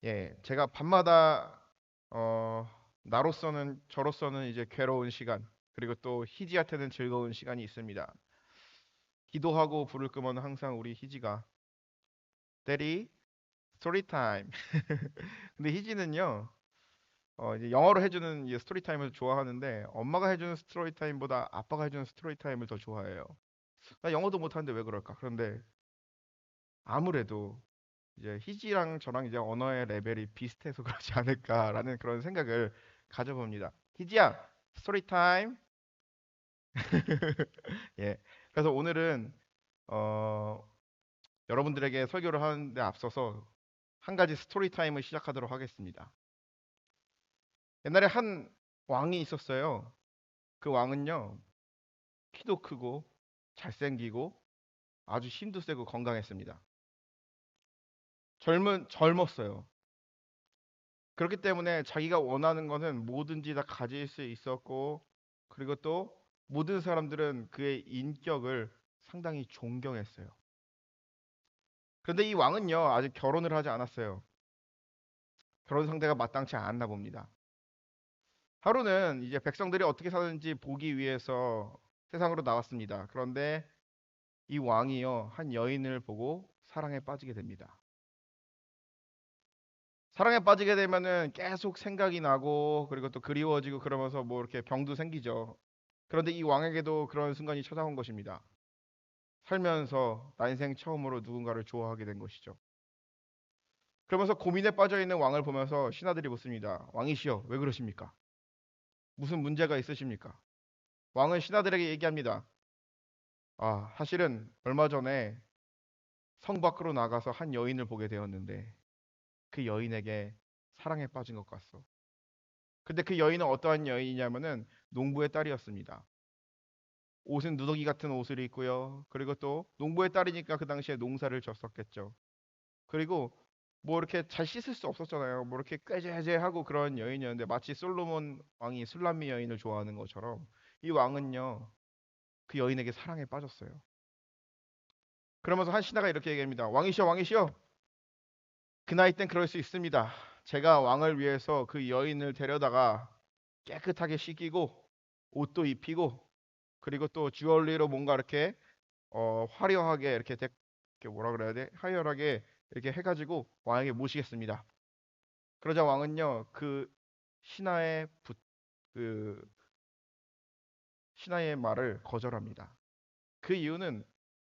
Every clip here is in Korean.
예, 제가 밤마다 나로서는 저로서는 이제 괴로운 시간, 그리고 또 희지한테는 즐거운 시간이 있습니다. 기도하고 불을 끄면 항상 우리 희지가 Daddy, 스토리 타임. 근데 희지는요, 이제 영어로 해주는 이 스토리 타임을 좋아하는데 엄마가 해주는 스토리 타임보다 아빠가 해주는 스토리 타임을 더 좋아해요. 나 영어도 못하는데 왜 그럴까? 그런데 아무래도 이제 희지랑 저랑 이제 언어의 레벨이 비슷해서 그러지 않을까라는 그런 생각을 가져봅니다. 희지야, 스토리 타임. 예. 그래서 오늘은 어, 여러분들에게 설교를 하는데 앞서서 한 가지 스토리 타임을 시작하도록 하겠습니다. 옛날에 한 왕이 있었어요. 그 왕은요, 키도 크고 잘생기고 아주 힘도 세고 건강했습니다. 젊었어요. 그렇기 때문에 자기가 원하는 것은 뭐든지 다 가질 수 있었고, 그리고 또 모든 사람들은 그의 인격을 상당히 존경했어요. 그런데 이 왕은요, 아직 결혼을 하지 않았어요. 결혼 상대가 마땅치 않았나 봅니다. 하루는 이제 백성들이 어떻게 사는지 보기 위해서 세상으로 나왔습니다. 그런데 이 왕이요, 한 여인을 보고 사랑에 빠지게 됩니다. 사랑에 빠지게 되면은 계속 생각이 나고, 그리고 또 그리워지고 그러면서 뭐 이렇게 병도 생기죠. 그런데 이 왕에게도 그런 순간이 찾아온 것입니다. 살면서 나 인생 처음으로 누군가를 좋아하게 된 것이죠. 그러면서 고민에 빠져 있는 왕을 보면서 신하들이 묻습니다. 왕이시여, 왜 그러십니까? 무슨 문제가 있으십니까? 왕은 신하들에게 얘기합니다. 아, 사실은 얼마 전에 성 밖으로 나가서 한 여인을 보게 되었는데 그 여인에게 사랑에 빠진 것 같소. 근데 그 여인은 어떠한 여인이냐면은 농부의 딸이었습니다. 옷은 누더기 같은 옷을 입고요. 그리고 또 농부의 딸이니까 그 당시에 농사를 졌었겠죠. 그리고 뭐 이렇게 잘 씻을 수 없었잖아요. 뭐 이렇게 꾀죄죄하고 그런 여인이었는데 마치 솔로몬 왕이 술람미 여인을 좋아하는 것처럼 이 왕은요 그 여인에게 사랑에 빠졌어요. 그러면서 한 신하가 이렇게 얘기합니다. 왕이시여, 왕이시여, 그 나이 땐 그럴 수 있습니다. 제가 왕을 위해서 그 여인을 데려다가 깨끗하게 씻기고 옷도 입히고 그리고 또 주얼리로 뭔가 이렇게 화려하게 이렇게 뭐라 그래야 돼? 화려하게 이렇게 해가지고 왕에게 모시겠습니다. 그러자 왕은요 신하의 부, 그 신하의 말을 거절합니다. 그 이유는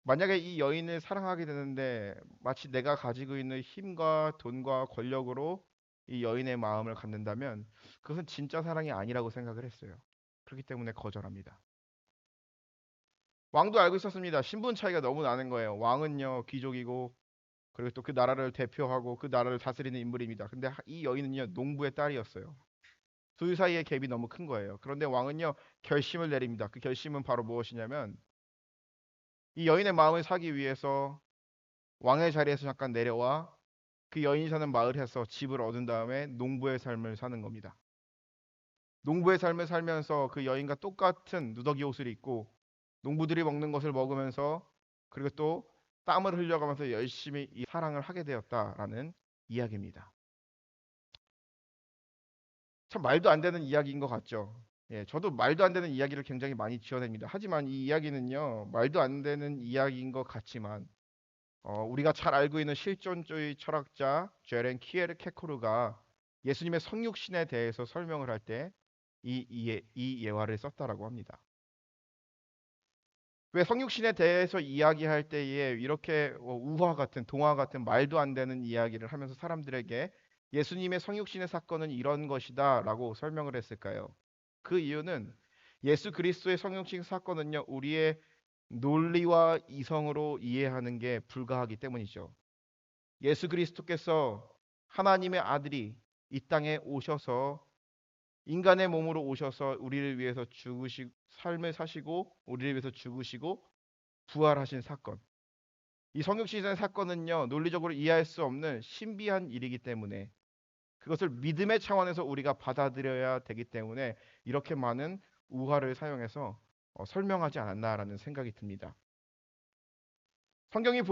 만약에 이 여인을 사랑하게 되는데 마치 내가 가지고 있는 힘과 돈과 권력으로 이 여인의 마음을 갖는다면 그것은 진짜 사랑이 아니라고 생각을 했어요. 그렇기 때문에 거절합니다. 왕도 알고 있었습니다. 신분 차이가 너무 나는 거예요. 왕은요 귀족이고 그리고 또 그 나라를 대표하고 그 나라를 다스리는 인물입니다. 근데 이 여인은요 농부의 딸이었어요. 둘 사이의 갭이 너무 큰 거예요. 그런데 왕은요 결심을 내립니다. 그 결심은 바로 무엇이냐면 이 여인의 마음을 사기 위해서 왕의 자리에서 잠깐 내려와 그 여인이 사는 마을에서 집을 얻은 다음에 농부의 삶을 사는 겁니다. 농부의 삶을 살면서 그 여인과 똑같은 누더기 옷을 입고 농부들이 먹는 것을 먹으면서 그리고 또 땀을 흘려가면서 열심히 이 사랑을 하게 되었다라는 이야기입니다. 참 말도 안 되는 이야기인 것 같죠. 예, 저도 말도 안 되는 이야기를 굉장히 많이 지어냅니다. 하지만 이 이야기는요, 말도 안 되는 이야기인 것 같지만, 우리가 잘 알고 있는 실존주의 철학자 제렌 키에르케코르가 예수님의 성육신에 대해서 설명을 할 때 이 예화를 썼다라고 합니다. 왜 성육신에 대해서 이야기할 때에 이렇게 우화 같은 동화 같은 말도 안 되는 이야기를 하면서 사람들에게 예수님의 성육신의 사건은 이런 것이다라고 설명을 했을까요? 그 이유는 예수 그리스도의 성육신 사건은요, 우리의 논리와 이성으로 이해하는 게 불가하기 때문이죠. 예수 그리스도께서 하나님의 아들이 이 땅에 오셔서 인간의 몸으로 오셔서 우리를 위해서 죽으시 삶을 사시고 우리를 위해서 죽으시고 부활하신 사건. 이 성육신의 사건은요, 논리적으로 이해할 수 없는 신비한 일이기 때문에 그것을 믿음의 차원에서 우리가 받아들여야 되기 때문에 이렇게 많은 우화를 사용해서 설명하지 않았나라는 생각이 듭니다. 성경이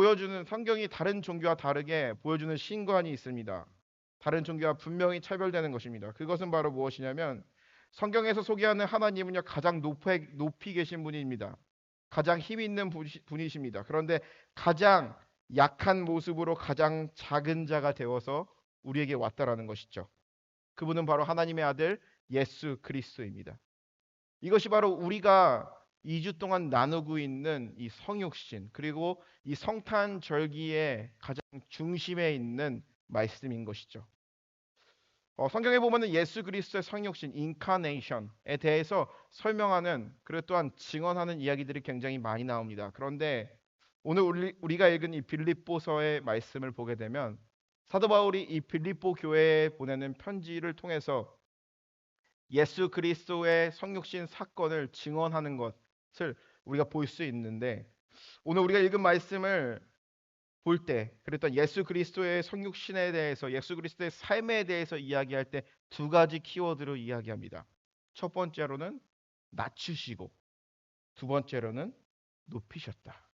다른 종교와 다르게 보여주는 신관이 있습니다. 다른 종교와 분명히 차별되는 것입니다. 그것은 바로 무엇이냐면 성경에서 소개하는 하나님은요 가장 높이 계신 분입니다. 가장 힘 있는 분이십니다. 그런데 가장 약한 모습으로 가장 작은 자가 되어서 우리에게 왔다라는 것이죠. 그분은 바로 하나님의 아들 예수 그리스도입니다. 이것이 바로 우리가 2주 동안 나누고 있는 이 성육신 그리고 이 성탄절기의 가장 중심에 있는 말씀인 것이죠. 성경에 보면은 예수 그리스도의 성육신 인카네이션에 대해서 설명하는 그리고 또한 증언하는 이야기들이 굉장히 많이 나옵니다. 그런데 오늘 우리가 읽은 이 빌립보서의 말씀을 보게 되면 사도 바울이 이 빌립보 교회에 보내는 편지를 통해서 예수 그리스도의 성육신 사건을 증언하는 것을 우리가 볼 수 있는데 오늘 우리가 읽은 말씀을 볼 때 그랬던 예수 그리스도의 성육신에 대해서 예수 그리스도의 삶에 대해서 이야기할 때 두 가지 키워드로 이야기합니다. 첫 번째로는 낮추시고 두 번째로는 높이셨다.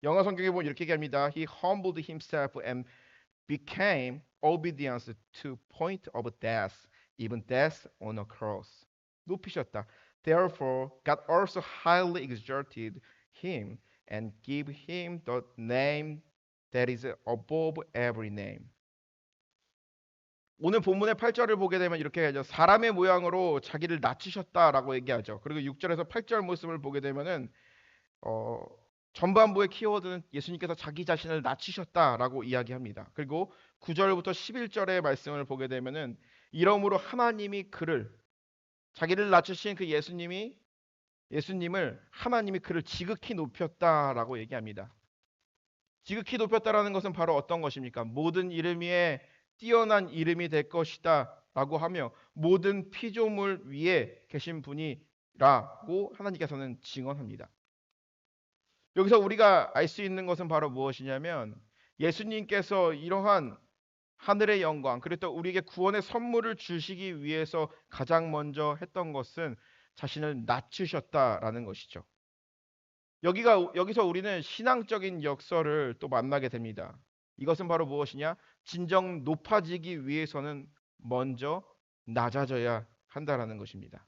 영어 성경에 보면 이렇게 얘기합니다. He humbled himself and became obedient to point of death, even death on a cross. 높이셨다. Therefore, God also highly exalted him and gave him the name that is above every name. 오늘 본문의 8절을 보게 되면 이렇게 하죠. 사람의 모양으로 자기를 낮추셨다라고 얘기하죠. 그리고 6절에서 8절 모습을 보게 되면은 어, 전반부의 키워드는 예수님께서 자기 자신을 낮추셨다라고 이야기합니다. 그리고 9절부터 11절의 말씀을 보게 되면은 이러므로 하나님이 그를 자기를 낮추신 그 예수님을 하나님이 그를 지극히 높였다라고 얘기합니다. 지극히 높였다라는 것은 바로 어떤 것입니까? 모든 이름 위에 뛰어난 이름이 될 것이다 라고 하며 모든 피조물 위에 계신 분이라고 하나님께서는 증언합니다. 여기서 우리가 알 수 있는 것은 바로 무엇이냐면 예수님께서 이러한 하늘의 영광 그리고 또 우리에게 구원의 선물을 주시기 위해서 가장 먼저 했던 것은 자신을 낮추셨다라는 것이죠. 여기서 우리는 신앙적인 역설을 또 만나게 됩니다. 이것은 바로 무엇이냐? 진정 높아지기 위해서는 먼저 낮아져야 한다라는 것입니다.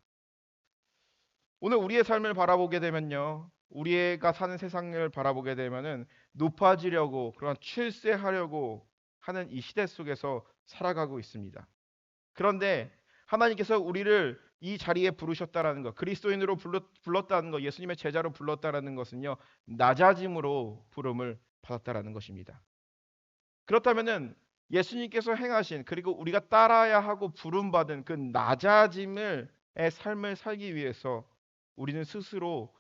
오늘 우리의 삶을 바라보게 되면요. 우리가 사는 세상을 바라보게 되면은 높아지려고 그런 출세하려고 하는 이 시대 속에서 살아가고 있습니다. 그런데 하나님께서 우리를 이 자리에 부르셨다라는 것, 그리스도인으로 불렀다는 것, 예수님의 제자로 불렀다라는 것은요, 낮아짐으로 부름을 받았다라는 것입니다. 그렇다면은 예수님께서 행하신 그리고 우리가 따라야 하고 부름받은 그 낮아짐의 삶을 살기 위해서 우리는 스스로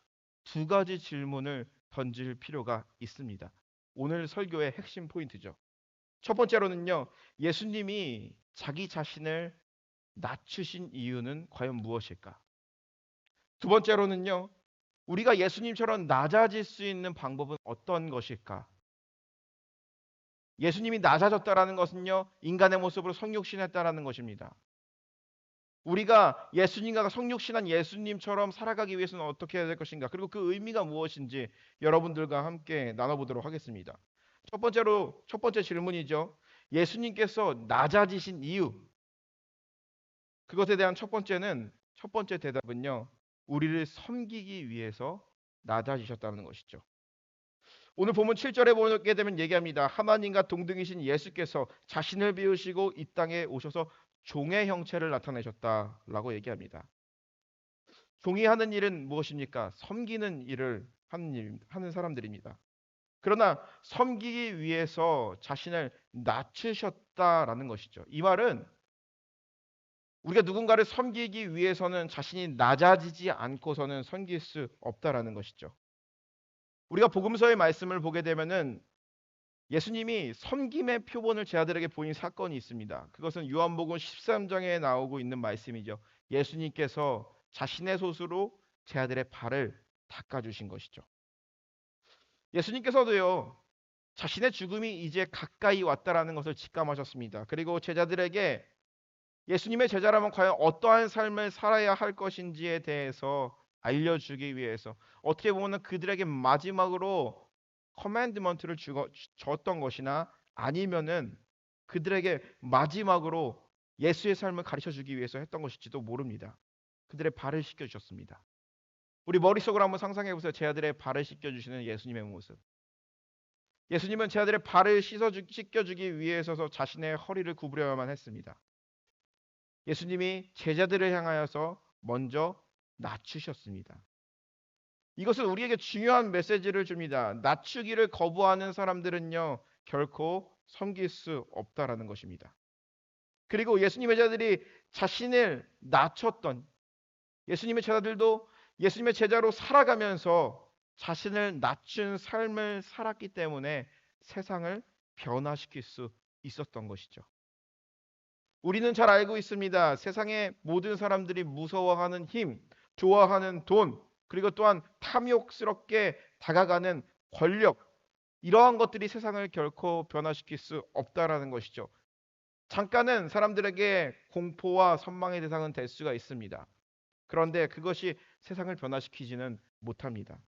두 가지 질문을 던질 필요가 있습니다. 오늘 설교의 핵심 포인트죠. 첫 번째로는요, 예수님이 자기 자신을 낮추신 이유는 과연 무엇일까? 두 번째로는요, 우리가 예수님처럼 낮아질 수 있는 방법은 어떤 것일까? 예수님이 낮아졌다라는 것은요, 인간의 모습으로 성육신했다라는 것입니다. 우리가 예수님과 성육신한 예수님처럼 살아가기 위해서는 어떻게 해야 될 것인가? 그리고 그 의미가 무엇인지 여러분들과 함께 나눠보도록 하겠습니다. 첫 번째 질문이죠. 예수님께서 낮아지신 이유. 그것에 대한 첫 번째 대답은요. 우리를 섬기기 위해서 낮아지셨다는 것이죠. 오늘 본문 7절에 보게 되면 얘기합니다. 하나님과 동등이신 예수께서 자신을 비우시고 이 땅에 오셔서 종의 형체를 나타내셨다라고 얘기합니다. 종이 하는 일은 무엇입니까? 섬기는 일을 하는 사람들입니다. 그러나 섬기기 위해서 자신을 낮추셨다라는 것이죠. 이 말은 우리가 누군가를 섬기기 위해서는 자신이 낮아지지 않고서는 섬길 수 없다라는 것이죠. 우리가 복음서의 말씀을 보게 되면은 예수님이 섬김의 표본을 제 아들에게 보인 사건이 있습니다. 그것은 요한복음 13장에 나오고 있는 말씀이죠. 예수님께서 자신의 솥으로 제 아들의 발을 닦아주신 것이죠. 예수님께서도요. 자신의 죽음이 이제 가까이 왔다라는 것을 직감하셨습니다. 그리고 제자들에게 예수님의 제자라면 과연 어떠한 삶을 살아야 할 것인지에 대해서 알려주기 위해서 어떻게 보면 그들에게 마지막으로 커맨드먼트를 줬던 것이나 아니면은 그들에게 마지막으로 예수의 삶을 가르쳐 주기 위해서 했던 것일지도 모릅니다. 그들의 발을 씻겨 주셨습니다. 우리 머릿속으로 한번 상상해 보세요. 제 아들의 발을 씻겨 주시는 예수님의 모습. 예수님은 제 아들의 발을 씻겨 주기 위해서 자신의 허리를 구부려야만 했습니다. 예수님이 제자들을 향하여서 먼저 낮추셨습니다. 이것은 우리에게 중요한 메시지를 줍니다. 낮추기를 거부하는 사람들은요, 결코 섬길 수 없다라는 것입니다. 그리고 예수님의 제자들이 자신을 낮췄던, 예수님의 제자들도 예수님의 제자로 살아가면서 자신을 낮춘 삶을 살았기 때문에 세상을 변화시킬 수 있었던 것이죠. 우리는 잘 알고 있습니다. 세상의 모든 사람들이 무서워하는 힘, 좋아하는 돈, 그리고 또한 탐욕스럽게 다가가는 권력, 이러한 것들이 세상을 결코 변화시킬 수 없다라는 것이죠. 잠깐은 사람들에게 공포와 선망의 대상은 될 수가 있습니다. 그런데 그것이 세상을 변화시키지는 못합니다.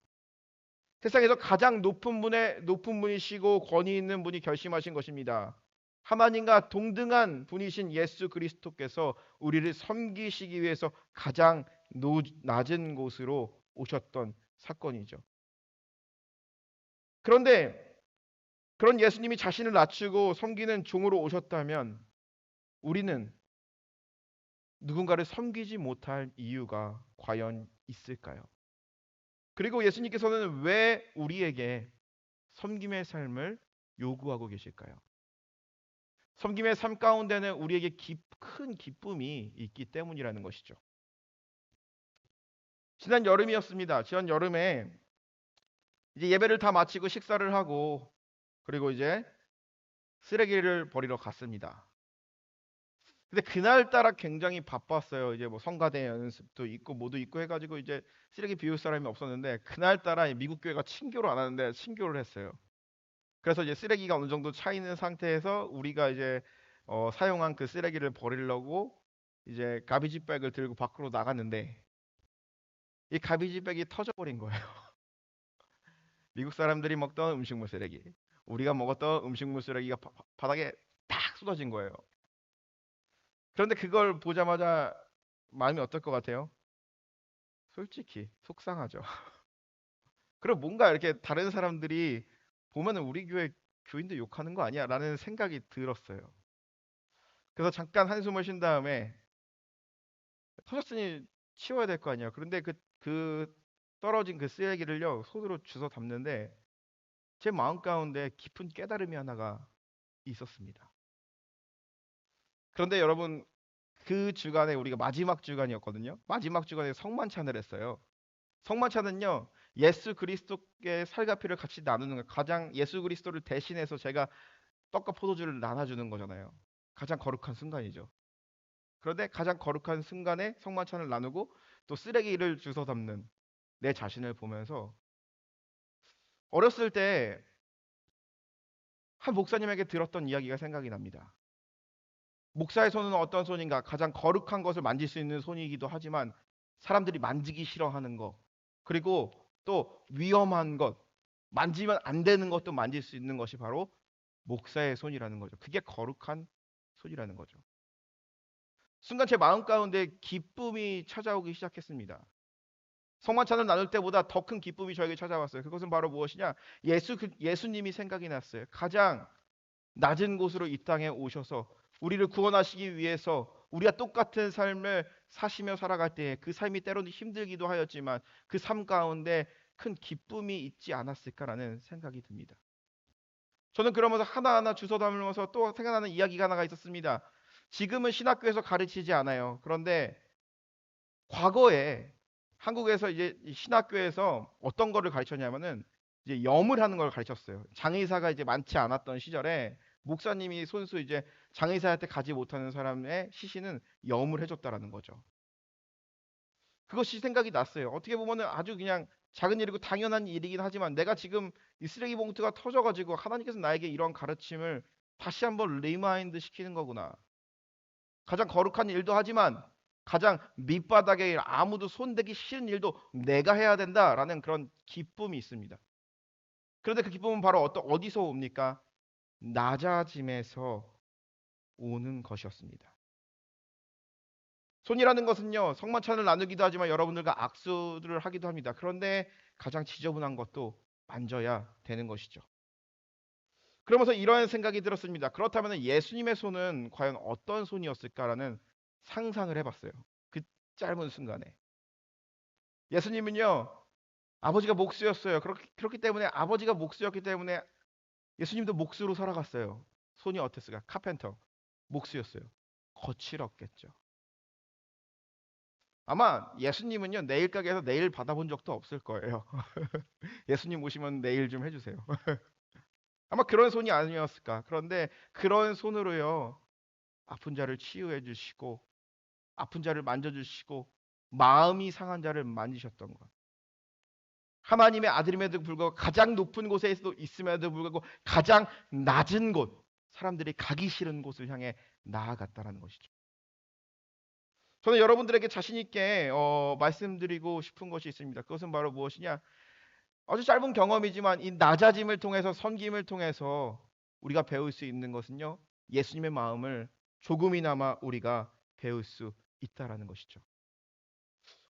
세상에서 가장 높은 분이시고 권위 있는 분이 결심하신 것입니다. 하나님과 동등한 분이신 예수 그리스도께서 우리를 섬기시기 위해서 가장 낮은 곳으로 오셨던 사건이죠. 그런데 그런 예수님이 자신을 낮추고 섬기는 종으로 오셨다면 우리는 누군가를 섬기지 못할 이유가 과연 있을까요? 그리고 예수님께서는 왜 우리에게 섬김의 삶을 요구하고 계실까요? 섬김의 삶 가운데는 우리에게 큰 기쁨이 있기 때문이라는 것이죠. 지난 여름이었습니다. 지난 여름에 이제 예배를 다 마치고 식사를 하고 그리고 이제 쓰레기를 버리러 갔습니다. 근데 그날따라 굉장히 바빴어요. 이제 뭐 성가대 연습도 있고 뭐도 있고 해가지고 이제 쓰레기 비울 사람이 없었는데 그날따라 미국 교회가 친교를 안 하는데 친교를 했어요. 그래서 이제 쓰레기가 어느 정도 차 있는 상태에서 우리가 이제 사용한 그 쓰레기를 버리려고 이제 가비지백을 들고 밖으로 나갔는데 이 가비지백이 터져버린 거예요. 미국 사람들이 먹던 음식물 쓰레기, 우리가 먹었던 음식물 쓰레기가 바닥에 딱 쏟아진 거예요. 그런데 그걸 보자마자 마음이 어떨 것 같아요? 솔직히 속상하죠. 그리고 뭔가 이렇게 다른 사람들이 보면은 우리 교회 교인들 욕하는 거 아니야? 라는 생각이 들었어요. 그래서 잠깐 한숨을 쉰 다음에 터졌으니 치워야 될 거 아니야. 그런데 그 떨어진 그 쓰레기를요, 손으로 주워 담는데 제 마음 가운데 깊은 깨달음이 하나가 있었습니다. 그런데 여러분, 그 주간에 우리가 마지막 주간이었거든요. 마지막 주간에 성만찬을 했어요. 성만찬은요, 예수 그리스도의 살과 피를 같이 나누는 거, 가장 예수 그리스도를 대신해서 제가 떡과 포도주를 나눠주는 거잖아요. 가장 거룩한 순간이죠. 그런데 가장 거룩한 순간에 성만찬을 나누고 또 쓰레기를 주워 담는 내 자신을 보면서 어렸을 때 한 목사님에게 들었던 이야기가 생각이 납니다. 목사의 손은 어떤 손인가? 가장 거룩한 것을 만질 수 있는 손이기도 하지만 사람들이 만지기 싫어하는 것, 그리고 또 위험한 것, 만지면 안 되는 것도 만질 수 있는 것이 바로 목사의 손이라는 거죠. 그게 거룩한 손이라는 거죠. 순간 제 마음 가운데 기쁨이 찾아오기 시작했습니다. 성만찬을 나눌 때보다 더 큰 기쁨이 저에게 찾아왔어요. 그것은 바로 무엇이냐? 예수님이 생각이 났어요. 가장 낮은 곳으로 이 땅에 오셔서 우리를 구원하시기 위해서 우리가 똑같은 삶을 사시며 살아갈 때 그 삶이 때로는 힘들기도 하였지만 그 삶 가운데 큰 기쁨이 있지 않았을까라는 생각이 듭니다. 저는 그러면서 하나하나 주워 담으면서 또 생각나는 이야기가 하나가 있었습니다. 지금은 신학교에서 가르치지 않아요. 그런데 과거에 한국에서 이제 신학교에서 어떤 거를 가르쳤냐면은 이제 염을 하는 걸 가르쳤어요. 장의사가 이제 많지 않았던 시절에 목사님이 손수 이제 장의사한테 가지 못하는 사람의 시신은 염을 해줬다라는 거죠. 그것이 생각이 났어요. 어떻게 보면은 아주 그냥 작은 일이고 당연한 일이긴 하지만 내가 지금 이 쓰레기 봉투가 터져가지고 하나님께서 나에게 이런 가르침을 다시 한번 리마인드 시키는 거구나. 가장 거룩한 일도 하지만 가장 밑바닥의 일, 아무도 손대기 싫은 일도 내가 해야 된다라는 그런 기쁨이 있습니다. 그런데 그 기쁨은 바로 어디서 옵니까? 낮아짐에서 오는 것이었습니다. 손이라는 것은요, 성만찬을 나누기도 하지만 여러분들과 악수를 하기도 합니다. 그런데 가장 지저분한 것도 만져야 되는 것이죠. 그러면서 이러한 생각이 들었습니다. 그렇다면 예수님의 손은 과연 어떤 손이었을까라는 상상을 해봤어요. 그 짧은 순간에. 예수님은요, 아버지가 목수였어요. 그렇기 때문에 아버지가 목수였기 때문에 예수님도 목수로 살아갔어요. 손이 어땠을까? 카펜터, 목수였어요. 거칠었겠죠. 아마 예수님은요, 네일 가게에서 네일 받아본 적도 없을 거예요. 예수님 오시면 네일 좀 해주세요. 아마 그런 손이 아니었을까. 그런데 그런 손으로요, 아픈 자를 치유해 주시고, 아픈 자를 만져주시고, 마음이 상한 자를 만지셨던 것. 하나님의 아들임에도 불구하고 가장 높은 곳에서도 있음에도 불구하고 가장 낮은 곳, 사람들이 가기 싫은 곳을 향해 나아갔다는 것이죠. 저는 여러분들에게 자신 있게 말씀드리고 싶은 것이 있습니다. 그것은 바로 무엇이냐? 아주 짧은 경험이지만 이 낮아짐을 통해서 섬김을 통해서 우리가 배울 수 있는 것은요. 예수님의 마음을 조금이나마 우리가 배울 수 있다라는 것이죠.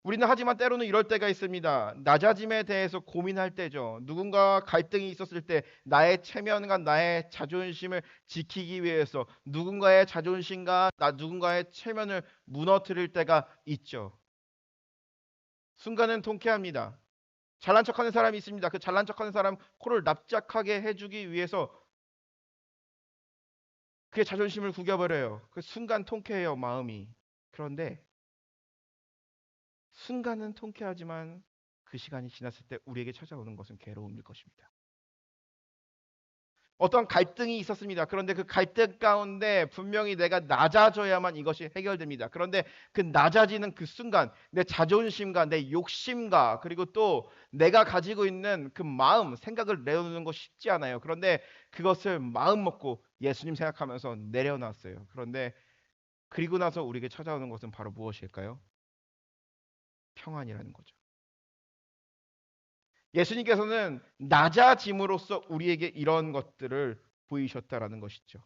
우리는 하지만 때로는 이럴 때가 있습니다. 낮아짐에 대해서 고민할 때죠. 누군가 갈등이 있었을 때 나의 체면과 나의 자존심을 지키기 위해서 누군가의 자존심과 누군가의 체면을 무너뜨릴 때가 있죠. 순간은 통쾌합니다. 잘난 척하는 사람이 있습니다. 그 잘난 척하는 사람 코를 납작하게 해주기 위해서 그의 자존심을 구겨버려요. 그 순간 통쾌해요, 마음이. 그런데 순간은 통쾌하지만 그 시간이 지났을 때 우리에게 찾아오는 것은 괴로움일 것입니다. 어떤 갈등이 있었습니다. 그런데 그 갈등 가운데 분명히 내가 낮아져야만 이것이 해결됩니다. 그런데 그 낮아지는 그 순간 내 자존심과 내 욕심과 그리고 또 내가 가지고 있는 그 마음, 생각을 내려놓는 거 쉽지 않아요. 그런데 그것을 마음 먹고 예수님 생각하면서 내려놨어요. 그런데 그리고 나서 우리에게 찾아오는 것은 바로 무엇일까요? 평안이라는 거죠. 예수님께서는 낮아짐으로써 우리에게 이런 것들을 보이셨다라는 것이죠.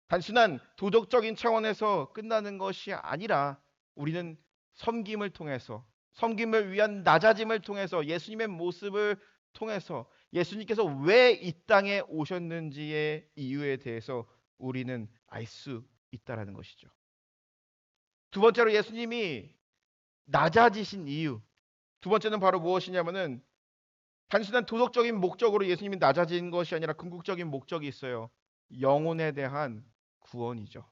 단순한 도덕적인 차원에서 끝나는 것이 아니라 우리는 섬김을 통해서 섬김을 위한 낮아짐을 통해서 예수님의 모습을 통해서 예수님께서 왜 이 땅에 오셨는지의 이유에 대해서 우리는 알 수 있다라는 것이죠. 두 번째로 예수님이 낮아지신 이유. 두 번째는 바로 무엇이냐면은 단순한 도덕적인 목적으로 예수님이 낮아진 것이 아니라 궁극적인 목적이 있어요. 영혼에 대한 구원이죠.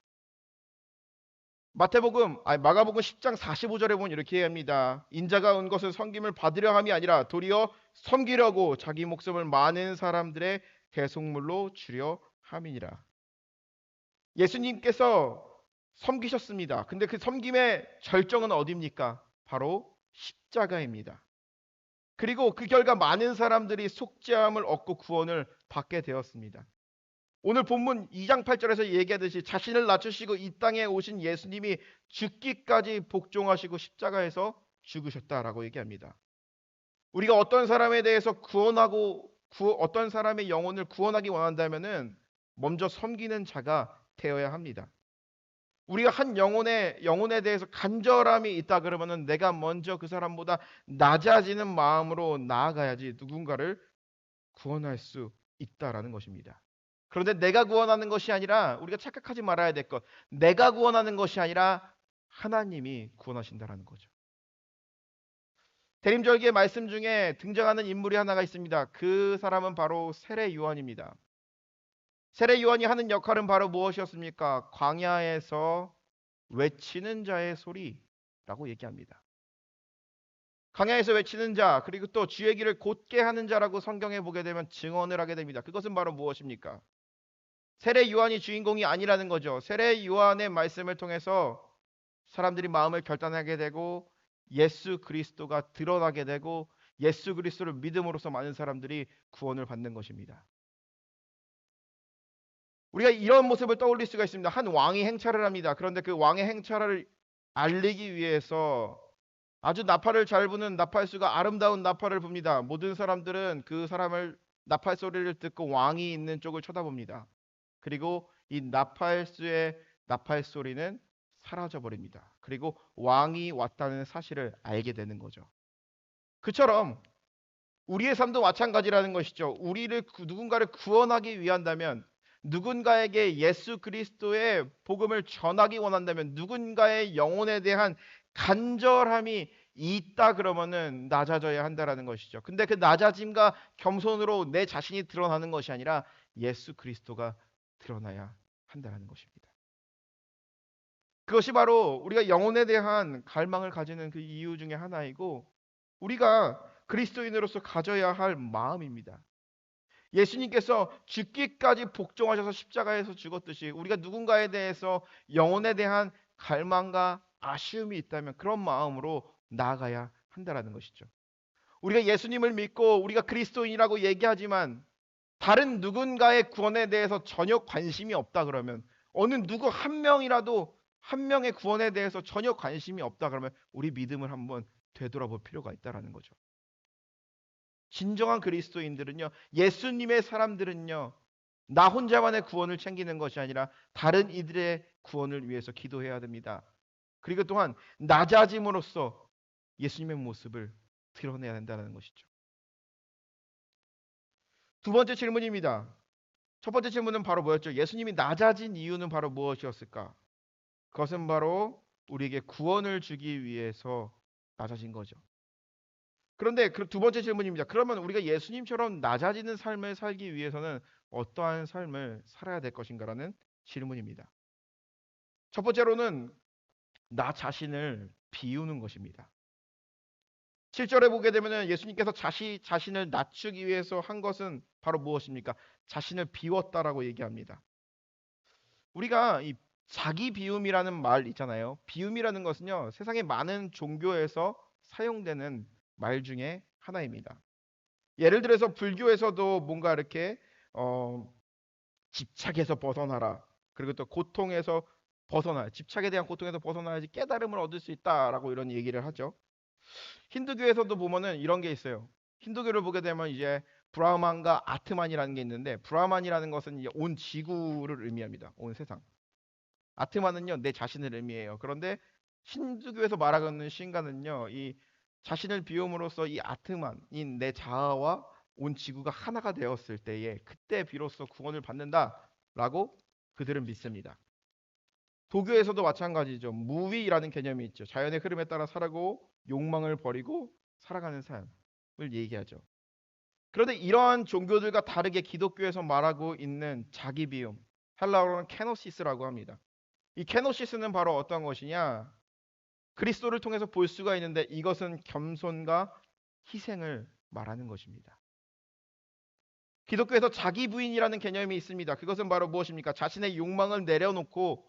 마가복음 10장 45절에 보면 이렇게 합니다. 인자가 온 것은 섬김을 받으려 함이 아니라 도리어 섬기려고 자기 목숨을 많은 사람들의 대속물로 주려 함이니라. 예수님께서 섬기셨습니다. 근데 그 섬김의 절정은 어디입니까? 바로 십자가입니다. 그리고 그 결과 많은 사람들이 속죄함을 얻고 구원을 받게 되었습니다. 오늘 본문 2장 8절에서 얘기하듯이 자신을 낮추시고 이 땅에 오신 예수님이 죽기까지 복종하시고 십자가에서 죽으셨다라고 얘기합니다. 우리가 어떤 사람에 대해서 어떤 사람의 영혼을 구원하기 원한다면은 먼저 섬기는 자가 되어야 합니다. 우리가 한 영혼에 대해서 간절함이 있다 그러면은 내가 먼저 그 사람보다 낮아지는 마음으로 나아가야지 누군가를 구원할 수 있다라는 것입니다. 그런데 내가 구원하는 것이 아니라 우리가 착각하지 말아야 될 것. 내가 구원하는 것이 아니라 하나님이 구원하신다라는 거죠. 대림절기의 말씀 중에 등장하는 인물이 하나가 있습니다. 그 사람은 바로 세례 요한입니다. 세례 요한이 하는 역할은 바로 무엇이었습니까? 광야에서 외치는 자의 소리라고 얘기합니다. 광야에서 외치는 자, 그리고 또 주의 길을 곧게 하는 자라고 성경에 보게 되면 증언을 하게 됩니다. 그것은 바로 무엇입니까? 세례 요한이 주인공이 아니라는 거죠. 세례 요한의 말씀을 통해서 사람들이 마음을 결단하게 되고 예수 그리스도가 드러나게 되고 예수 그리스도를 믿음으로써 많은 사람들이 구원을 받는 것입니다. 우리가 이런 모습을 떠올릴 수가 있습니다. 한 왕이 행차를 합니다. 그런데 그 왕의 행차를 알리기 위해서 아주 나팔을 잘 부는 나팔수가 아름다운 나팔을 붑니다. 모든 사람들은 그 사람을 나팔 소리를 듣고 왕이 있는 쪽을 쳐다봅니다. 그리고 이 나팔수의 나팔 소리는 사라져 버립니다. 그리고 왕이 왔다는 사실을 알게 되는 거죠. 그처럼 우리의 삶도 마찬가지라는 것이죠. 누군가를 구원하기 위한다면, 누군가에게 예수 그리스도의 복음을 전하기 원한다면, 누군가의 영혼에 대한 간절함이 있다 그러면은 낮아져야 한다라는 것이죠. 근데 그 낮아짐과 겸손으로 내 자신이 드러나는 것이 아니라 예수 그리스도가 드러나야 한다라는 것입니다. 그것이 바로 우리가 영혼에 대한 갈망을 가지는 그 이유 중에 하나이고, 우리가 그리스도인으로서 가져야 할 마음입니다. 예수님께서 죽기까지 복종하셔서 십자가에서 죽었듯이 우리가 누군가에 대해서 영혼에 대한 갈망과 아쉬움이 있다면 그런 마음으로 나아가야 한다라는 것이죠. 우리가 예수님을 믿고 우리가 그리스도인이라고 얘기하지만 다른 누군가의 구원에 대해서 전혀 관심이 없다 그러면, 어느 누구 한 명이라도 한 명의 구원에 대해서 전혀 관심이 없다 그러면 우리 믿음을 한번 되돌아볼 필요가 있다라는 거죠. 진정한 그리스도인들은요, 예수님의 사람들은요, 나 혼자만의 구원을 챙기는 것이 아니라 다른 이들의 구원을 위해서 기도해야 됩니다. 그리고 또한 낮아짐으로써 예수님의 모습을 드러내야 된다는 것이죠. 두 번째 질문입니다. 첫 번째 질문은 바로 뭐였죠? 예수님이 낮아진 이유는 바로 무엇이었을까? 그것은 바로 우리에게 구원을 주기 위해서 낮아진 거죠. 그런데 그 두 번째 질문입니다. 그러면 우리가 예수님처럼 낮아지는 삶을 살기 위해서는 어떠한 삶을 살아야 될 것인가라는 질문입니다. 첫 번째로는 나 자신을 비우는 것입니다. 7절에 보게 되면 예수님께서 자신을 낮추기 위해서 한 것은 바로 무엇입니까? 자신을 비웠다라고 얘기합니다. 우리가 이 자기 비움이라는 말 있잖아요. 비움이라는 것은요, 세상의 많은 종교에서 사용되는 말 중에 하나입니다. 예를 들어서 불교에서도 뭔가 이렇게 집착에서 벗어나라, 그리고 또 고통에서 집착에 대한 고통에서 벗어나야지 깨달음을 얻을 수 있다라고 이런 얘기를 하죠. 힌두교에서도 보면은 이런 게 있어요. 힌두교를 보게 되면 이제 브라만과 아트만이라는 게 있는데, 브라만이라는 것은 이제 온 지구를 의미합니다. 온 세상. 아트만은요, 내 자신을 의미해요. 그런데 힌두교에서 말하는 신가는요, 이 자신을 비움으로써 이 아트만인 내 자아와 온 지구가 하나가 되었을 때에 그때 비로소 구원을 받는다라고 그들은 믿습니다. 도교에서도 마찬가지죠. 무위라는 개념이 있죠. 자연의 흐름에 따라 살아고 욕망을 버리고 살아가는 삶을 얘기하죠. 그런데 이러한 종교들과 다르게 기독교에서 말하고 있는 자기 비움, 헬라어로는 케노시스라고 합니다. 이 케노시스는 바로 어떤 것이냐? 그리스도를 통해서 볼 수가 있는데 이것은 겸손과 희생을 말하는 것입니다. 기독교에서 자기 부인이라는 개념이 있습니다. 그것은 바로 무엇입니까? 자신의 욕망을 내려놓고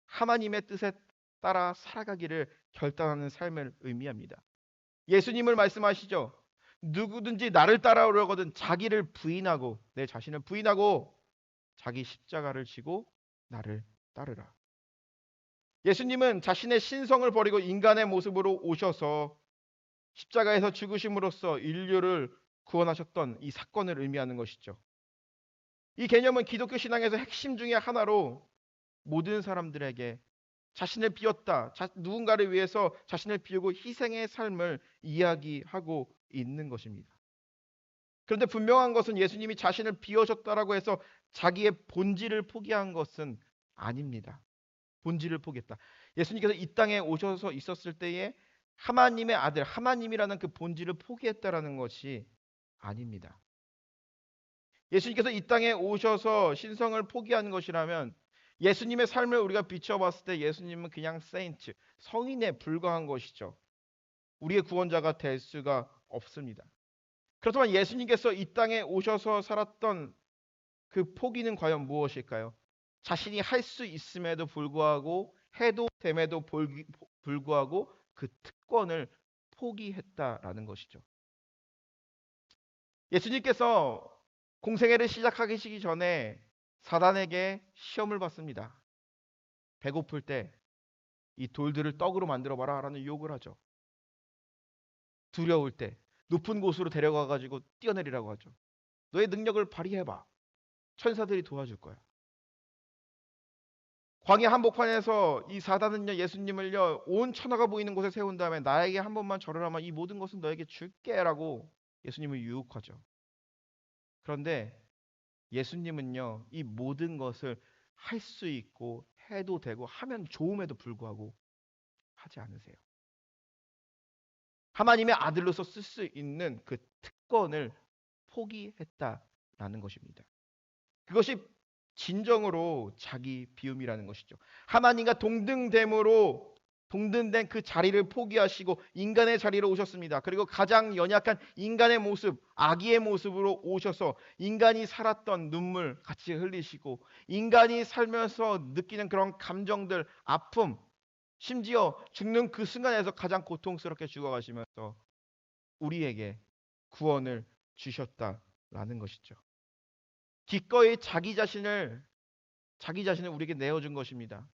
하나님의 뜻에 따라 살아가기를 결단하는 삶을 의미합니다. 예수님을 말씀하시죠. 누구든지 나를 따라오려거든 자기를 부인하고, 내 자신을 부인하고 자기 십자가를 지고 나를 따르라. 예수님은 자신의 신성을 버리고 인간의 모습으로 오셔서 십자가에서 죽으심으로써 인류를 구원하셨던 이 사건을 의미하는 것이죠. 이 개념은 기독교 신앙에서 핵심 중에 하나로 모든 사람들에게 자신을 비웠다, 누군가를 위해서 자신을 비우고 희생의 삶을 이야기하고 있는 것입니다. 그런데 분명한 것은 예수님이 자신을 비우셨다라고 해서 자기의 본질을 포기한 것은 아닙니다. 본질을 포기했다. 예수님께서 이 땅에 오셔서 있었을 때에 하나님의 아들, 하나님이라는 그 본질을 포기했다라는 것이 아닙니다. 예수님께서 이 땅에 오셔서 신성을 포기한 것이라면 예수님의 삶을 우리가 비춰봤을 때 예수님은 그냥 세인트, 성인에 불과한 것이죠. 우리의 구원자가 될 수가 없습니다. 그렇지만 예수님께서 이 땅에 오셔서 살았던 그 포기는 과연 무엇일까요? 자신이 할 수 있음에도 불구하고 해도 됨에도 불구하고 그 특권을 포기했다라는 것이죠. 예수님께서 공생애를 시작하시기 전에 사단에게 시험을 받습니다. 배고플 때 이 돌들을 떡으로 만들어 봐라 라는 유혹을 하죠. 두려울 때 높은 곳으로 데려가 가지고 뛰어내리라고 하죠. 너의 능력을 발휘해봐. 천사들이 도와줄 거야. 광야 한복판에서 이 사단은요 예수님을요 온 천하가 보이는 곳에 세운 다음에 나에게 한 번만 절하라면 이 모든 것은 너에게 줄게라고 예수님을 유혹하죠. 그런데 예수님은요 이 모든 것을 할 수 있고 해도 되고 하면 좋음에도 불구하고 하지 않으세요. 하나님의 아들로서 쓸 수 있는 그 특권을 포기했다라는 것입니다. 그것이 진정으로 자기 비움이라는 것이죠. 하나님과 동등된 그 자리를 포기하시고 인간의 자리로 오셨습니다. 그리고 가장 연약한 인간의 모습, 아기의 모습으로 오셔서 인간이 살았던 눈물 같이 흘리시고 인간이 살면서 느끼는 그런 감정들, 아픔, 심지어 죽는 그 순간에서 가장 고통스럽게 죽어가시면서 우리에게 구원을 주셨다라는 것이죠. 기꺼이 자기 자신을 우리에게 내어준 것입니다.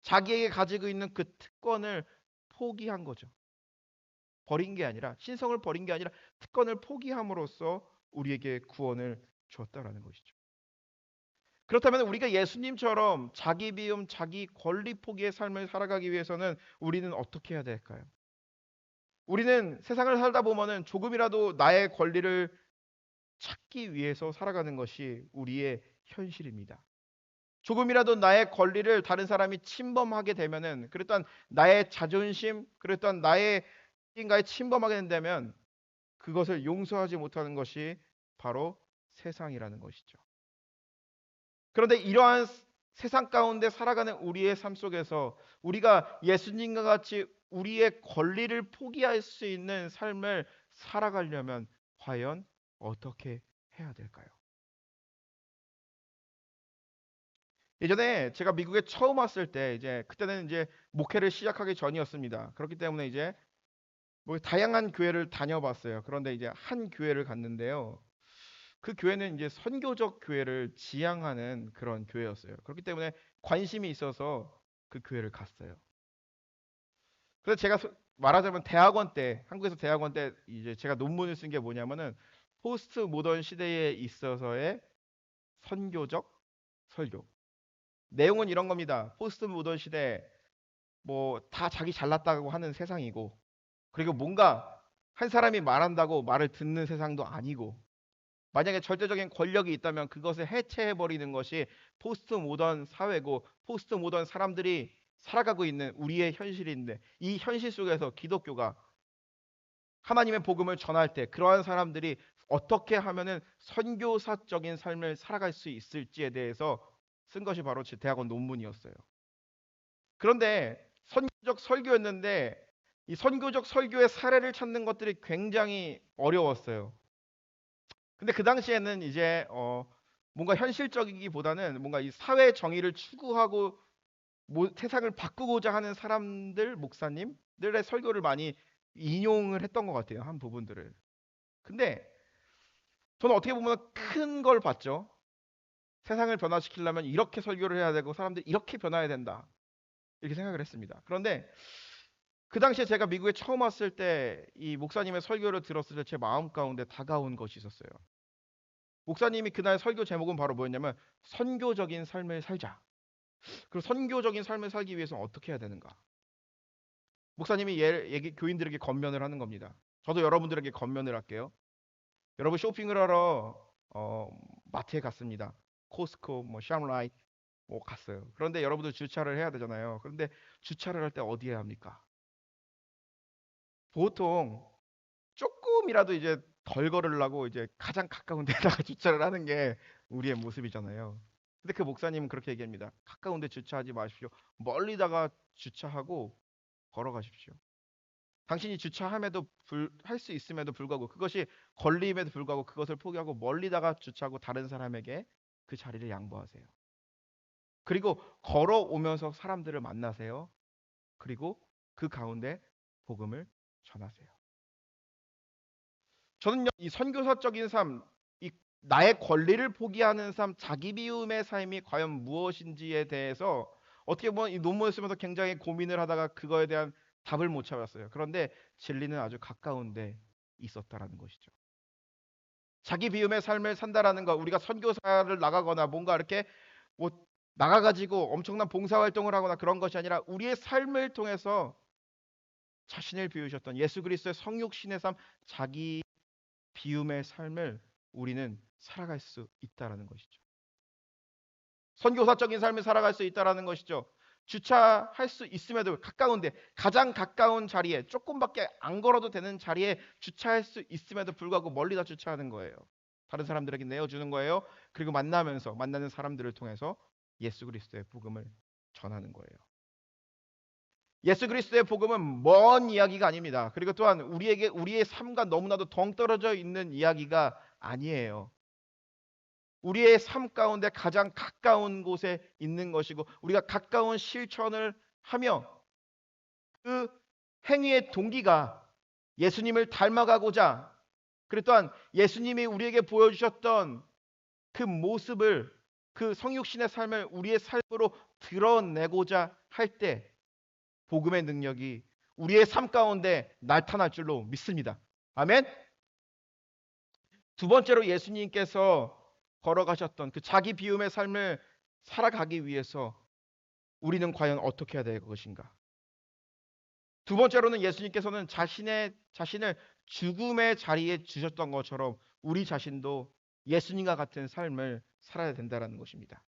자기에게 가지고 있는 그 특권을 포기한 거죠. 버린 게 아니라 신성을 버린 게 아니라 특권을 포기함으로써 우리에게 구원을 주었다라는 것이죠. 그렇다면 우리가 예수님처럼 자기 비움, 자기 권리 포기의 삶을 살아가기 위해서는 우리는 어떻게 해야 될까요? 우리는 세상을 살다 보면은 조금이라도 나의 권리를 찾기 위해서 살아가는 것이 우리의 현실입니다. 조금이라도 나의 권리를 다른 사람이 침범하게 되면은 그랬던 나의 자존심, 그랬던 나의 인가에 침범하게 된다면 그것을 용서하지 못하는 것이 바로 세상이라는 것이죠. 그런데 이러한 세상 가운데 살아가는 우리의 삶 속에서 우리가 예수님과 같이 우리의 권리를 포기할 수 있는 삶을 살아가려면 과연 어떻게 해야 될까요? 예전에 제가 미국에 처음 왔을 때 이제 그때는 이제 목회를 시작하기 전이었습니다. 그렇기 때문에 이제 뭐 다양한 교회를 다녀봤어요. 그런데 이제 한 교회를 갔는데요. 그 교회는 이제 선교적 교회를 지향하는 그런 교회였어요. 그렇기 때문에 관심이 있어서 그 교회를 갔어요. 그래서 제가 말하자면 대학원 때 한국에서 대학원 때 이제 제가 논문을 쓴 게 뭐냐면은 포스트 모던 시대에 있어서의 선교적 설교. 내용은 이런 겁니다. 포스트 모던 시대 뭐 다 자기 잘났다고 하는 세상이고 그리고 뭔가 한 사람이 말한다고 말을 듣는 세상도 아니고 만약에 절대적인 권력이 있다면 그것을 해체해 버리는 것이 포스트 모던 사회고 포스트 모던 사람들이 살아가고 있는 우리의 현실인데 이 현실 속에서 기독교가 하나님의 복음을 전할 때 그러한 사람들이 어떻게 하면은 선교사적인 삶을 살아갈 수 있을지에 대해서 쓴 것이 바로 제 대학원 논문이었어요. 그런데 선교적 설교였는데 이 선교적 설교의 사례를 찾는 것들이 굉장히 어려웠어요. 근데 그 당시에는 이제 뭔가 현실적이기보다는 뭔가 이 사회 정의를 추구하고 세상을 바꾸고자 하는 사람들, 목사님들의 설교를 많이 인용을 했던 것 같아요. 한 부분들을. 근데 저는 어떻게 보면 큰 걸 봤죠. 세상을 변화시키려면 이렇게 설교를 해야 되고 사람들이 이렇게 변화해야 된다. 이렇게 생각을 했습니다. 그런데 그 당시에 제가 미국에 처음 왔을 때 이 목사님의 설교를 들었을 때 제 마음 가운데 다가온 것이 있었어요. 목사님이 그날 설교 제목은 바로 뭐였냐면 선교적인 삶을 살자. 그리고 선교적인 삶을 살기 위해서는 어떻게 해야 되는가? 목사님이 교인들에게 권면을 하는 겁니다. 저도 여러분들에게 권면을 할게요. 여러분 쇼핑을 하러 마트에 갔습니다. 코스코, 뭐 샵라이트 뭐 갔어요. 그런데 여러분들 주차를 해야 되잖아요. 그런데 주차를 할 때 어디에 합니까? 보통 조금이라도 이제 덜 걸으려고 이제 가장 가까운 데다가 주차를 하는 게 우리의 모습이잖아요. 근데 그 목사님은 그렇게 얘기합니다. 가까운 데 주차하지 마십시오. 멀리다가 주차하고 걸어가십시오. 당신이 주차함에도 할 수 있음에도 불구하고 그것이 걸림에도 불구하고 그것을 포기하고 멀리다가 주차하고 다른 사람에게 그 자리를 양보하세요. 그리고 걸어오면서 사람들을 만나세요. 그리고 그 가운데 복음을 전하세요. 저는요, 이 선교사적인 삶, 이 나의 권리를 포기하는 삶, 자기 비움의 삶이 과연 무엇인지에 대해서 어떻게 보면 이 논문을 쓰면서 굉장히 고민을 하다가 그거에 대한 답을 못 찾았어요. 그런데 진리는 아주 가까운데 있었다라는 것이죠. 자기 비움의 삶을 산다라는 거, 우리가 선교사를 나가거나 뭔가 이렇게 뭐 나가가지고 엄청난 봉사활동을 하거나 그런 것이 아니라 우리의 삶을 통해서 자신을 비우셨던 예수 그리스도의 성육신의 삶, 자기 비움의 삶을 우리는 살아갈 수 있다라는 것이죠. 선교사적인 삶을 살아갈 수 있다라는 것이죠. 주차할 수 있음에도 가까운데, 가장 가까운 자리에, 조금밖에 안 걸어도 되는 자리에 주차할 수 있음에도 불구하고 멀리다 주차하는 거예요. 다른 사람들에게 내어주는 거예요. 그리고 만나는 사람들을 통해서 예수 그리스도의 복음을 전하는 거예요. 예수 그리스도의 복음은 먼 이야기가 아닙니다. 그리고 또한 우리의 삶과 너무나도 동떨어져 있는 이야기가 아니에요. 우리의 삶 가운데 가장 가까운 곳에 있는 것이고, 우리가 가까운 실천을 하며 그 행위의 동기가 예수님을 닮아가고자, 그리고 또한 예수님이 우리에게 보여주셨던 그 모습을, 그 성육신의 삶을 우리의 삶으로 드러내고자 할 때 복음의 능력이 우리의 삶 가운데 나타날 줄로 믿습니다. 아멘. 두 번째로 예수님께서 걸어가셨던 그 자기 비움의 삶을 살아가기 위해서 우리는 과연 어떻게 해야 될 것인가? 두 번째로는 예수님께서는 자신을 죽음의 자리에 주셨던 것처럼 우리 자신도 예수님과 같은 삶을 살아야 된다는 것입니다.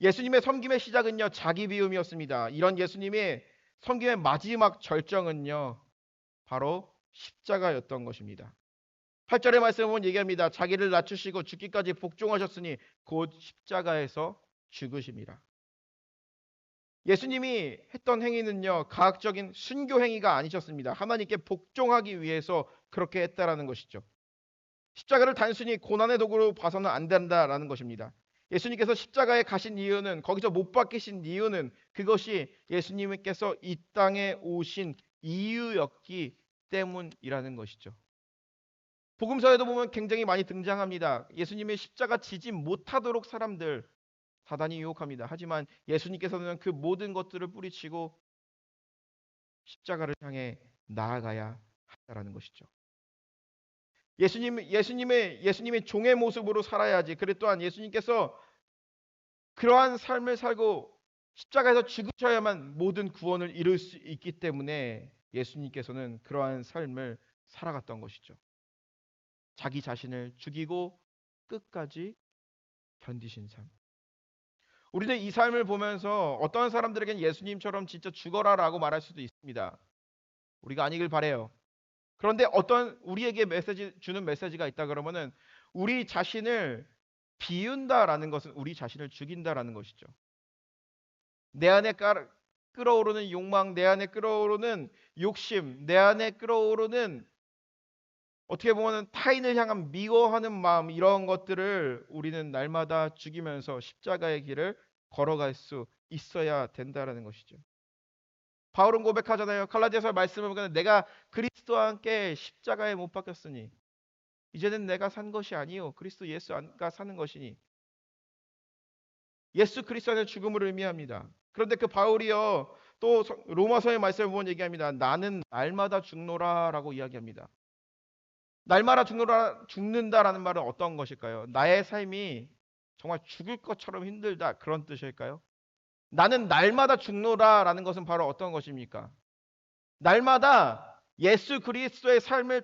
예수님의 섬김의 시작은요, 자기 비움이었습니다. 이런 예수님의 섬김의 마지막 절정은요, 바로 십자가였던 것입니다. 8절의 말씀을 보면 얘기합니다. 자기를 낮추시고 죽기까지 복종하셨으니 곧 십자가에서 죽으심이라. 예수님이 했던 행위는요, 과학적인 순교 행위가 아니셨습니다. 하나님께 복종하기 위해서 그렇게 했다라는 것이죠. 십자가를 단순히 고난의 도구로 봐서는 안 된다라는 것입니다. 예수님께서 십자가에 가신 이유는, 거기서 못 박히신 이유는 그것이 예수님께서 이 땅에 오신 이유였기 때문이라는 것이죠. 복음서에도 보면 굉장히 많이 등장합니다. 예수님의 십자가 지지 못하도록 사람들 사단이 유혹합니다. 하지만 예수님께서는 그 모든 것들을 뿌리치고 십자가를 향해 나아가야 한다라는 것이죠. 예수님의 종의 모습으로 살아야지. 그래 또한 예수님께서 그러한 삶을 살고 십자가에서 죽으셔야만 모든 구원을 이룰 수 있기 때문에 예수님께서는 그러한 삶을 살아갔던 것이죠. 자기 자신을 죽이고 끝까지 견디신 삶. 우리는 이 삶을 보면서 어떤 사람들에겐 예수님처럼 진짜 죽어라라고 말할 수도 있습니다. 우리가 아니길 바래요. 그런데 어떤 우리에게 주는 메시지가 있다 그러면은 우리 자신을 비운다라는 것은 우리 자신을 죽인다라는 것이죠. 내 안에 끓어오르는 욕망, 내 안에 끓어오르는 욕심, 내 안에 끓어오르는 어떻게 보면 타인을 향한 미워하는 마음, 이런 것들을 우리는 날마다 죽이면서 십자가의 길을 걸어갈 수 있어야 된다라는 것이죠. 바울은 고백하잖아요. 갈라디아서 말씀을 보면 내가 그리스도와 함께 십자가에 못 박혔으니 이제는 내가 산 것이 아니요 그리스도 예수 안가 사는 것이니. 예수 그리스도 안의 죽음을 의미합니다. 그런데 그 바울이요 또 로마서의 말씀을 보면 얘기합니다. 나는 날마다 죽노라라고 이야기합니다. 날마다 죽는다라는 말은 어떤 것일까요? 나의 삶이 정말 죽을 것처럼 힘들다, 그런 뜻일까요? 나는 날마다 죽노라라는 것은 바로 어떤 것입니까? 날마다 예수 그리스도의 삶을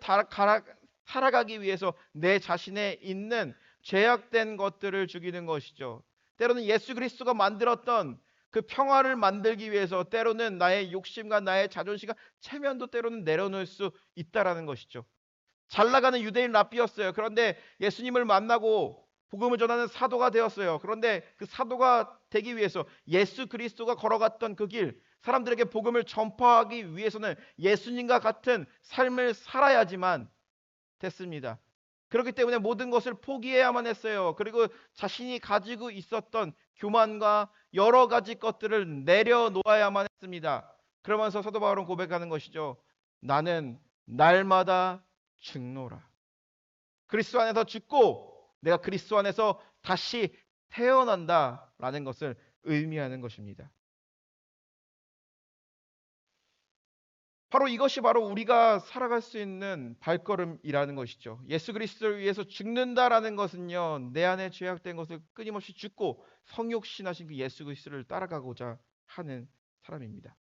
살아가기 위해서 내 자신에 있는 죄악된 것들을 죽이는 것이죠. 때로는 예수 그리스도가 만들었던 그 평화를 만들기 위해서 때로는 나의 욕심과 나의 자존심과 체면도 때로는 내려놓을 수 있다라는 것이죠. 잘 나가는 유대인 랍비였어요. 그런데 예수님을 만나고 복음을 전하는 사도가 되었어요. 그런데 그 사도가 되기 위해서 예수 그리스도가 걸어갔던 그 길, 사람들에게 복음을 전파하기 위해서는 예수님과 같은 삶을 살아야지만 됐습니다. 그렇기 때문에 모든 것을 포기해야만 했어요. 그리고 자신이 가지고 있었던 교만과 여러 가지 것들을 내려놓아야만 했습니다. 그러면서 사도 바울은 고백하는 것이죠. 나는 날마다 죽노라. 그리스도 안에서 죽고 내가 그리스도 안에서 다시 태어난다라는 것을 의미하는 것입니다. 바로 이것이 바로 우리가 살아갈 수 있는 발걸음이라는 것이죠. 예수 그리스도를 위해서 죽는다라는 것은요, 내 안에 죄악된 것을 끊임없이 죽고 성육신하신 그 예수 그리스도를 따라가고자 하는 사람입니다.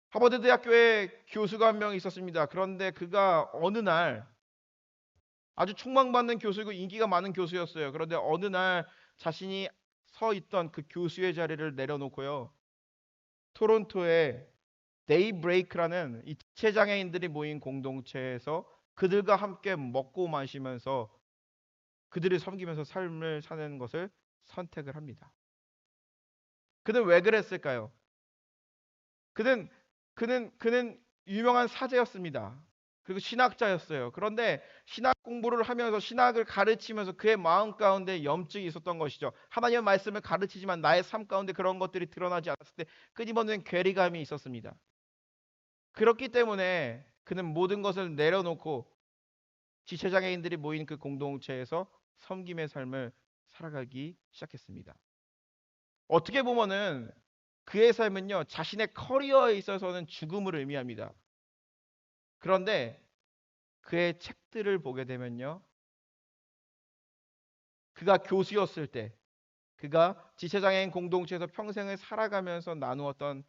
하버드 대학교에 교수가 한 명 있었습니다. 그런데 그가 어느 날 아주 총망받는 교수이고 인기가 많은 교수였어요. 그런데 어느 날 자신이 서 있던 그 교수의 자리를 내려놓고요. 토론토의 데이브레이크라는 이 지체장애인들이 모인 공동체에서 그들과 함께 먹고 마시면서 그들을 섬기면서 삶을 사는 것을 선택을 합니다. 그는 왜 그랬을까요? 그는 그는 유명한 사제였습니다. 그리고 신학자였어요. 그런데 신학 공부를 하면서 신학을 가르치면서 그의 마음 가운데 염증이 있었던 것이죠. 하나님의 말씀을 가르치지만 나의 삶 가운데 그런 것들이 드러나지 않았을 때 끊임없는 괴리감이 있었습니다. 그렇기 때문에 그는 모든 것을 내려놓고 지체장애인들이 모인 그 공동체에서 섬김의 삶을 살아가기 시작했습니다. 어떻게 보면은 그의 삶은요, 자신의 커리어에 있어서는 죽음을 의미합니다. 그런데 그의 책들을 보게 되면요, 그가 교수였을 때, 그가 지체장애인 공동체에서 평생을 살아가면서 나누었던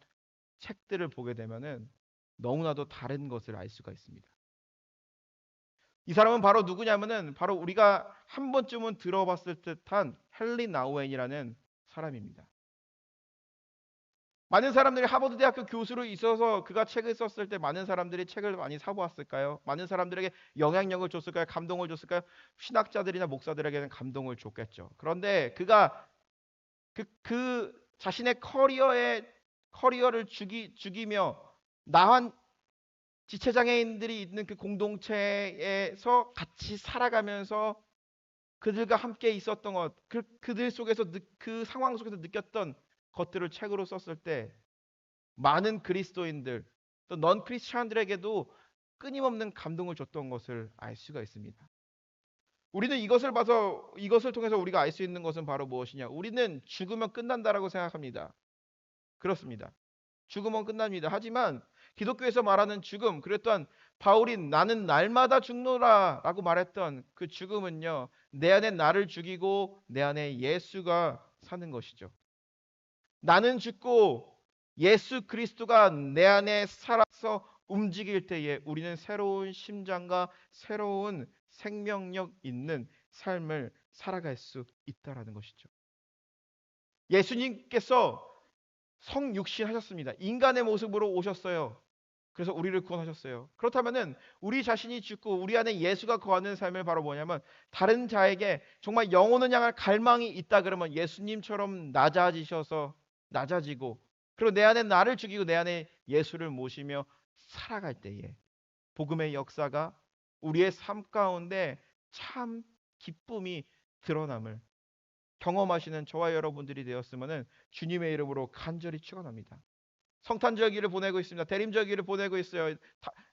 책들을 보게 되면은 너무나도 다른 것을 알 수가 있습니다. 이 사람은 바로 누구냐면은 바로 우리가 한 번쯤은 들어봤을 듯한 헨리 나우엔이라는 사람입니다. 많은 사람들이 하버드 대학교 교수로 있어서 그가 책을 썼을 때 많은 사람들이 책을 많이 사보았을까요? 많은 사람들에게 영향력을 줬을까요? 감동을 줬을까요? 신학자들이나 목사들에게는 감동을 줬겠죠. 그런데 그가 그 자신의 커리어를 죽이며 나한 지체장애인들이 있는 그 공동체에서 같이 살아가면서 그들과 함께 있었던 것, 그들 속에서 그 상황 속에서 느꼈던 것들을 책으로 썼을 때 많은 그리스도인들 또 넌 크리스찬들에게도 끊임없는 감동을 줬던 것을 알 수가 있습니다. 우리는 이것을 통해서 우리가 알 수 있는 것은 바로 무엇이냐? 우리는 죽으면 끝난다라고 생각합니다. 그렇습니다. 죽으면 끝납니다. 하지만 기독교에서 말하는 죽음, 그랬던 바울이 나는 날마다 죽노라라고 말했던 그 죽음은요, 내 안에 나를 죽이고 내 안에 예수가 사는 것이죠. 나는 죽고 예수 그리스도가 내 안에 살아서 움직일 때에 우리는 새로운 심장과 새로운 생명력 있는 삶을 살아갈 수 있다라는 것이죠. 예수님께서 성육신 하셨습니다. 인간의 모습으로 오셨어요. 그래서 우리를 구원하셨어요. 그렇다면은 우리 자신이 죽고 우리 안에 예수가 거하는 삶을 바로 뭐냐면 다른 자에게 정말 영혼을 향할 갈망이 있다 그러면 예수님처럼 낮아지고 그리고 내 안에 나를 죽이고 내 안에 예수를 모시며 살아갈 때에 복음의 역사가 우리의 삶 가운데 참 기쁨이 드러남을 경험하시는 저와 여러분들이 되었으면 주님의 이름으로 간절히 축원합니다. 성탄절기를 보내고 있습니다. 대림절기를 보내고 있어요.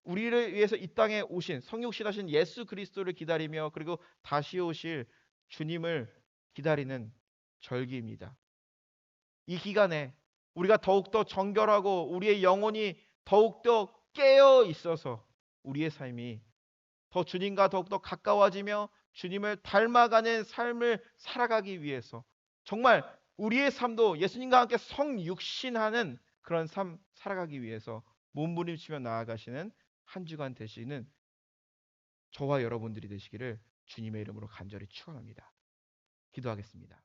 우리를 위해서 이 땅에 오신 성육신하신 예수 그리스도를 기다리며 그리고 다시 오실 주님을 기다리는 절기입니다. 이 기간에 우리가 더욱더 정결하고 우리의 영혼이 더욱더 깨어 있어서 우리의 삶이 더 주님과 더욱더 가까워지며 주님을 닮아가는 삶을 살아가기 위해서 정말 우리의 삶도 예수님과 함께 성육신하는 그런 삶 살아가기 위해서 몸부림치며 나아가시는 한 주간 되시는 저와 여러분들이 되시기를 주님의 이름으로 간절히 축원합니다. 기도하겠습니다.